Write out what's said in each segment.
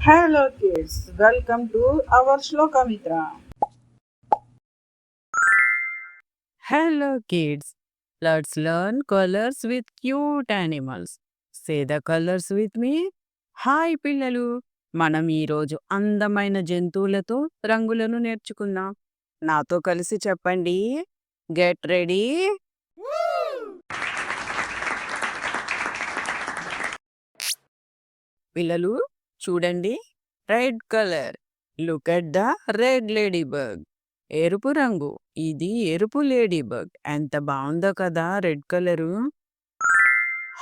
Hello kids, welcome to our Shlokamitra. Hello kids, let's learn colors with cute animals. Say the colors with me. Hi పిల్లలు, మనం ఈరోజు అందమైన జంతువులతో రంగులను నేర్చుకుందాం. నాతో కలిసి చెప్పండి. Get ready. పిల్లలు చూడండి, red colour. Look at the red ladybug. ఎరుపు రంగు, ఇది ఎరుపు లేడీ బగ్. ఎంత బాగుందో కదా రెడ్ కలరు.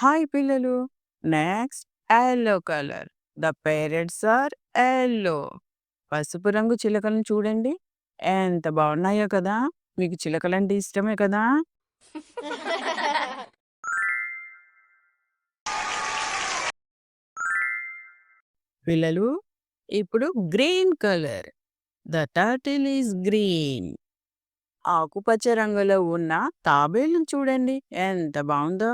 హాయ్ పిల్లలు, next yellow colour. The parents are yellow. పసుపు రంగు చిలకలను చూడండి, ఎంత బాగున్నాయో కదా. మీకు చిలకలంటే ఇష్టమే కదా. పిల్లలు ఇప్పుడు green colour. The turtle is green. ఆకుపచ్చ రంగులో ఉన్న తాబేలు చూడండి, ఎంత బాగుందో.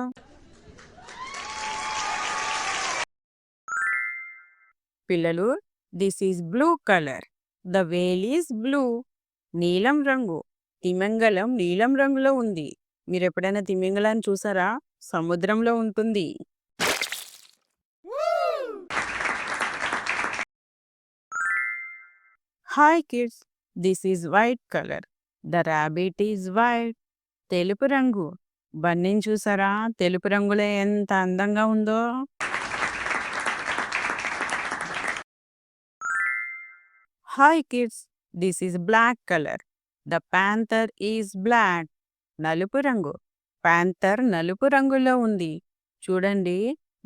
పిల్లలు this is blue colour. The whale is blue. నీలం రంగు. తిమింగలం నీలం రంగులో ఉంది. మీరు ఎప్పుడైనా తిమింగలాన్ని చూసారా? సముద్రంలో ఉంటుంది. Hi kids, this is white colour. The rabbit is white. తెలుపు రంగు. బన్నీని చూసారా? తెలుపు రంగులో ఎంత అందంగా ఉందో. Hi kids, this is black colour. The panther is black. నలుపు రంగు. ప్యాంథర్ నలుపు రంగులో ఉంది. చూడండి,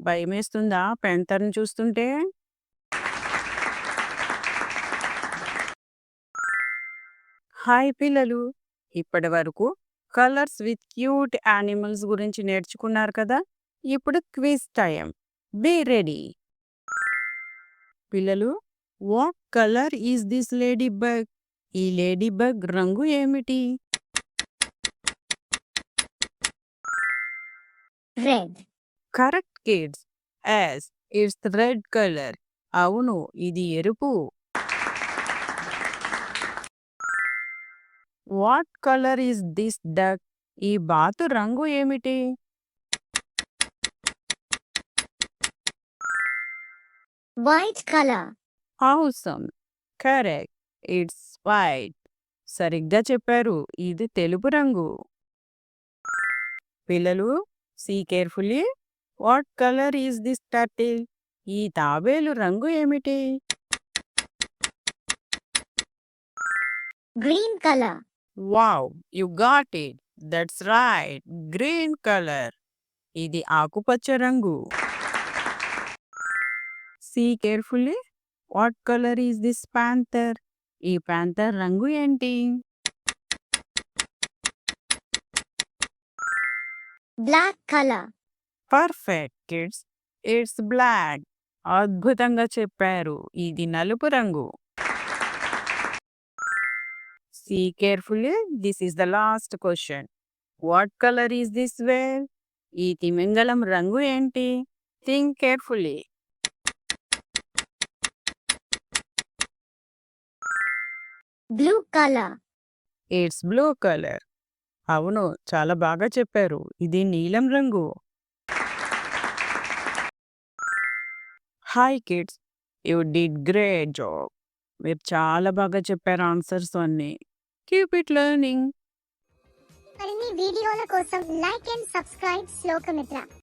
భయమేస్తుందా ప్యాంథర్ని చూస్తుంటే? హాయ్ పిల్లలు, ఇప్పటి వరకు కలర్స్ విత్ క్యూట్ యానిమల్స్ గురించి నేర్చుకున్నారు కదా. ఇప్పుడు క్విజ్ టైం. Be ready. పిల్లలు, what colour is this ladybug? ఈ లేడీ బగ్ రంగు ఏమిటి? Red. Correct kids, yes it's red colour. అవును, ఇది ఎరుపు. What colour is this duck? ఈ బాతు రంగు ఏమిటి? White colour. Awesome, correct, it's white. సరిగ్గా చెప్పారు, ఇది తెలుపు రంగు. పిల్లలు see carefully. What colour is this turtle? ఈ తాబేలు రంగు ఏమిటి? Green colour. Wow, you got it. That's right, green colour. ఇది ఆకుపచ్చ రంగు. See carefully. What colour is this panther? ఈ ప్యాంథర్ రంగు ఏంటి? Black colour. Perfect kids, it's black. అద్భుతంగా చెప్పారు, ఇది నలుపు రంగు. See carefully. This is the last question. What colour is this whale? ఈ తిమింగలం రంగు ఏంటి? Think carefully. Blue colour. It's blue colour. అవును, చాలా బాగా చెప్పారు, ఇది నీలం రంగు. Hi kids, you did great job. మీరు చాలా బాగా చెప్పారు ఆన్సర్స్ అన్ని. Keep it learning. మరిన్ని వీడియోల కోసం లైక్ అండ్ సబ్స్క్రైబ్ శ్లోకమిత్ర.